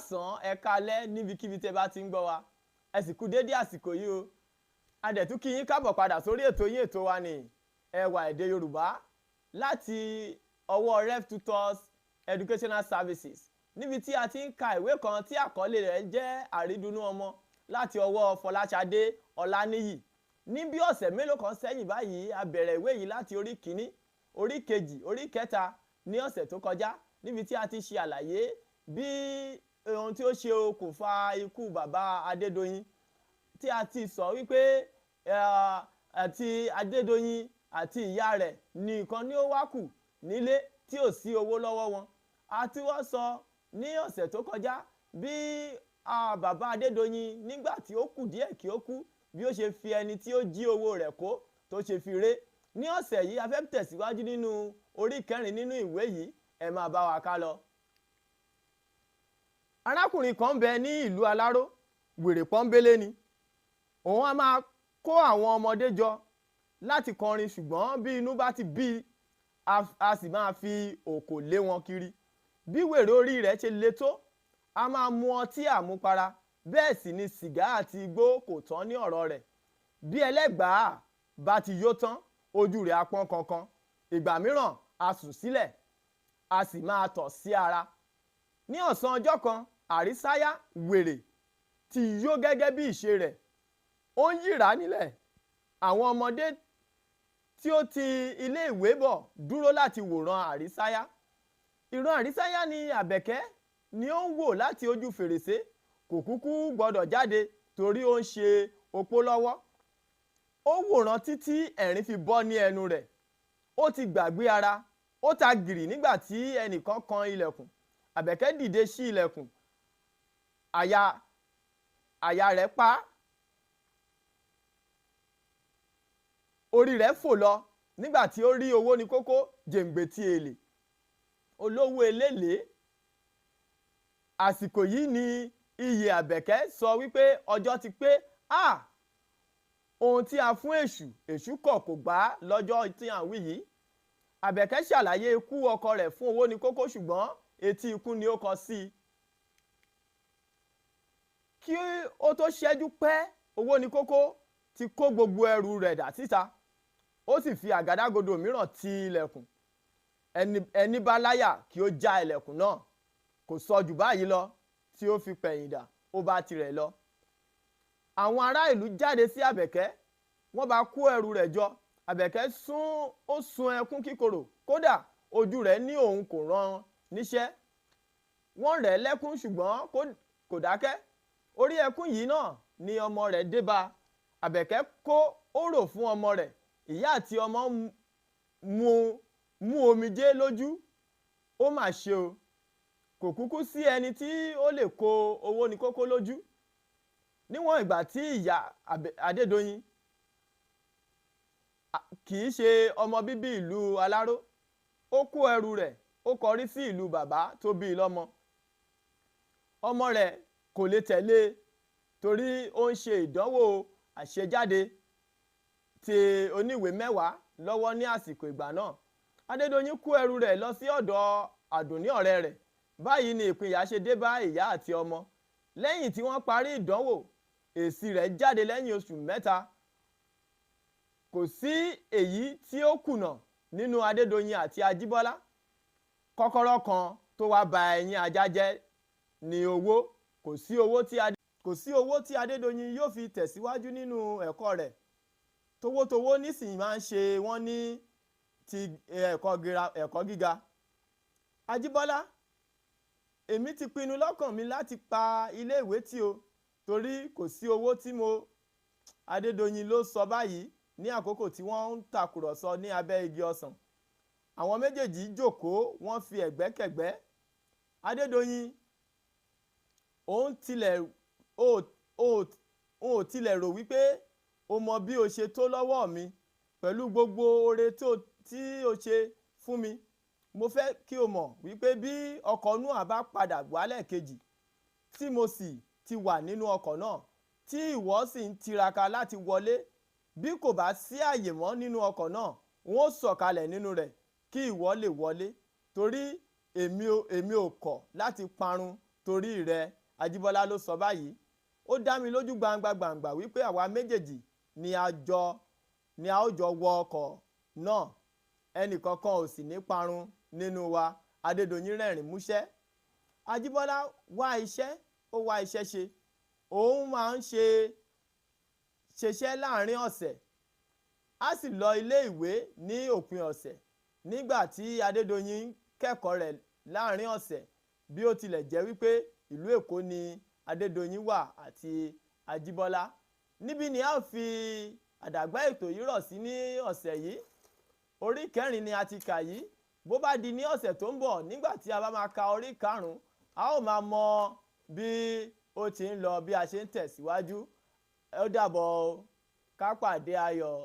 káàsán, ẹ káalẹ́ níbikíbi tẹ́ bá ti ń gbọ́ wa. Ẹ sì kú dédé àsìkò yìí o. A dẹ̀ tún kí yín káàbọ̀ padà sórí ètò yín ètò wa ní ẹwà èdè Yorùbá láti ọwọ́ Ref Tutors Educational Services, níbi tí a ti ń ka ìwé kan tí àkọlé rẹ̀ jẹ́ Àrídunnú ọmọ láti ọwọ́ Fọláṣadé Ọláníyì. Ní bí ọ̀sẹ̀ mélòó kan sẹ́yìn báyìí a bẹ̀rẹ̀ ìwé yìí láti orí kìíní, orí kejì, orí kẹta ní ọ̀sẹ̀ tó kọjá, níbi tí a ti ṣe àlàyé bí ohun tí ó ṣe okùnfà ikú bàbá Adédoyin, tí a ti sọ wípé àti Adédoyin àti ìyá rẹ̀ nìkan ni ó wá kù nílé tí ò sí owó lọ́wọ́ wọn. A ti wá sọ ní ọ̀sẹ̀ tó kọjá bí bàbá Adédoyin nígbà tí ó kù díẹ̀ kí ó kú bí ó ṣe fi ẹni tí ó jí owó rẹ̀ kó tó ṣe fi ré. Ní ọ̀sẹ̀ yìí a fẹ́ tẹ̀síwájú nínú orí kẹrin nínú ìwé yìí, ẹ máa bá wa ká lọ. Arákùnrin kan bẹ ní ìlú Aláró, wèrè pọ́nbélé ni. Òun á máa kó àwọn ọmọdé jọ láti kọrin, ṣùgbọ́n bí inú bá ti bí a sì máa fi òkò lé wọn kiri. Bí wèrè orí rẹ̀ ṣe le tó, a máa mu ọtí àmupara, bẹ́ẹ̀ sì ni sìgá àti igbó kò tán ní ọ̀rọ̀ rẹ̀. Bí ẹlẹ́gbàá bá ti yó tán, ojú rẹ̀ á pọ́n kankan. Ìgbà mìíràn a sùn sílẹ̀, a sì máa tọ̀ sí ara. Ní ọ̀sán ọjọ́ kan, àrísáyá wèrè ti yó gẹ́gẹ́ bí ìṣe rẹ̀. Ó ń yìrá nílẹ̀. Àwọn ọmọdé tí ó ti ilé ìwé bọ̀ dúró láti wòran àrísáyá. Ìran àrísáyá ni Àbẹ̀kẹ́ ni ó ń wò láti ojú fèrèsé. Kò kúkú gbọdọ̀ jáde torí ó ń ṣe opó lọ́wọ́. Ó wòran títí ẹ̀rín fi bọ́ ní ẹnu rẹ̀. Ó ti gbàgbé ara. Ó ta gìrì nígbà tí ẹnìkan kan ilẹ̀kùn. Àbẹ̀kẹ́ dìde sí ilẹ̀kùn. Àyà rẹ̀ pa. Orí rẹ̀ fò lọ nígbà tí ó rí owó ní kókó jèǹgbètì èlé. Olówó eléèlé. Àsìkò yìí ni iyè Àbẹ̀kẹ́ sọ wípé ọjọ́ ti pé. Ohun tí a fún èṣù kọ̀ kò gbà lọ́jọ́ tí à ń wí yìí. Àbẹ̀kẹ́ ṣàlàyé ikú ọkọ rẹ̀ fún owó ní kókó, ṣùgbọ́n etí ikú ni ó kọ sí i. Kí ó tó ṣẹ́jú pẹ́, owó ní kókó ti kó gbogbo ẹrù rẹ̀ dà síta. Ó sì fi àgádágodo mìíràn ti ilẹ̀kùn. Ẹni bá láyà kí ó já ilẹ̀kùn náà. Kò sọ jù báyìí lọ tí ó fi pẹ̀yìndà, ó bá tirẹ̀ lọ. Àwọn ará ìlú jáde sí Àbẹ̀kẹ́, wọ́n bá kó ẹrù rẹ̀ jọ. Àbẹ̀kẹ́ sun ẹkún kíkorò, kódà ojú rẹ̀ ní òun kò rán níṣẹ́. Wọ́n rẹ̀ lẹ́kún ṣùgbọ́n kò dákẹ́. Orí ẹkún yìí náà ni ọmọ rẹ̀ dé bá. Àbẹ̀kẹ́ kó orò fún ọmọ rẹ̀. Ìyá àti ọmọ mú omijé lójú. Ó mà ṣe o. Kò kúkú sí ẹni tí ó lè kó owó ní kókó lójú. Níwọ̀n ìgbà tí ìyá Adédoyin kì í ṣe ọmọ bíbí ìlú Aláró, ó kó ẹrù rẹ̀, ó kọrí sí ìlú bàbá tó bí i lọ́mọ. Ọmọ rẹ̀ kò lè tẹ̀lé torí ó ń ṣe ìdánwò àṣejáde ti oníwèé mẹ́wàá lọ́wọ́ ní àsìkò ìgbà náà. Adédoyin kó ẹrù rẹ̀ lọ sí ọ̀dọ̀ Àdùnní ọ̀rẹ́ rẹ̀. Báyìí ni ìpínyà ṣe dé bá ìyá àti ọmọ. Lẹ́yìn tí wọ́n parí ìdánwò, èsì rẹ̀ jáde lẹ́yìn oṣù mẹ́ta. Kò sí èyí tí ó kùnà nínú Adédoyin àti Ajíbọ́lá. Kọ́kọ́rọ́ kan tó wá ba ẹyin ajá jẹ́ ni owó. Kò sí owó tí Adédoyin yóò fi tẹ̀síwájú nínú ẹ̀kọ́ rẹ̀. Towótowó nísìnyí máa ń ṣe wọ́n ní ti ẹ̀kọ́ gíga. Ajíbọ́lá, èmi ti pinnu lọ́kàn mi láti pa ilé ìwé tì o torí kò sí owó tí Adédoyin ló sọ báyìí ní àkókò tí wọ́n ń tàkùrọ̀sọ ní abẹ́ igi ọsàn. Àwọn méjèèjì jókòó, wọ́n fi ẹ̀gbẹ́kẹ̀gbẹ́. Adédoyin, òun tilẹ̀ rò wípé o mọ bí o ṣe tó lọ́wọ́ mi pẹ̀lú gbogbo oore tí o ṣe fún mi. Mo fẹ́ kí o mọ̀ wípé bí ọkọ̀ Nóà bá padà wálẹ̀ kejì, tí mo sì ti wà nínú ọkọ̀ náà, tí ìwọ sì ń tiraka láti wọlé, bí kò bá sí àyè mọ́ nínú ọkọ̀ náà, n ó sọ̀kalẹ̀ nínú rẹ̀ kí ìwọ lè wọlé, torí èmi ò kọ̀ láti parun torí rẹ Àjíbọ́lá ló sọ báyìí. Ó dá mi lójú gbangba gbangba wípé àwa méjèèjì ni a ó jọ wọ ọkọ̀ náà, ẹnìkankan ò sì ní parun nínú wa. Adédoyin rẹ́rìn músẹ́. Àjíbọ́lá wá iṣẹ́, ó wá iṣẹ́ ṣe. Òun máa ń ṣeṣẹ́ láàrin ọ̀sẹ̀, á sì lọ ilé ìwé ní òpin ọ̀sẹ̀. Nígbà tí Adédoyin kẹ́kọ̀ọ́ rẹ̀ láàrin ọ̀sẹ̀, bí ó tilẹ̀ jẹ́ wípé ìlú Èkó ni Adédoyin wà àti Àjíbọ́lá. Níbí ni a ó fi àdàgbà ètò yìí rọ̀ sí ní ọ̀sẹ̀ yìí. Orí kẹrin ni a ti kà yìí. Bó bá di ní ọ̀sẹ̀ tó ń bọ̀, nígbà tí a bá máa ka orí karùn-ún, a ó máa mọ bí ó ti ń lọ, bí a ṣe ń tẹ̀síwájú. Ó dàbọ̀, ká pàdé ayọ̀.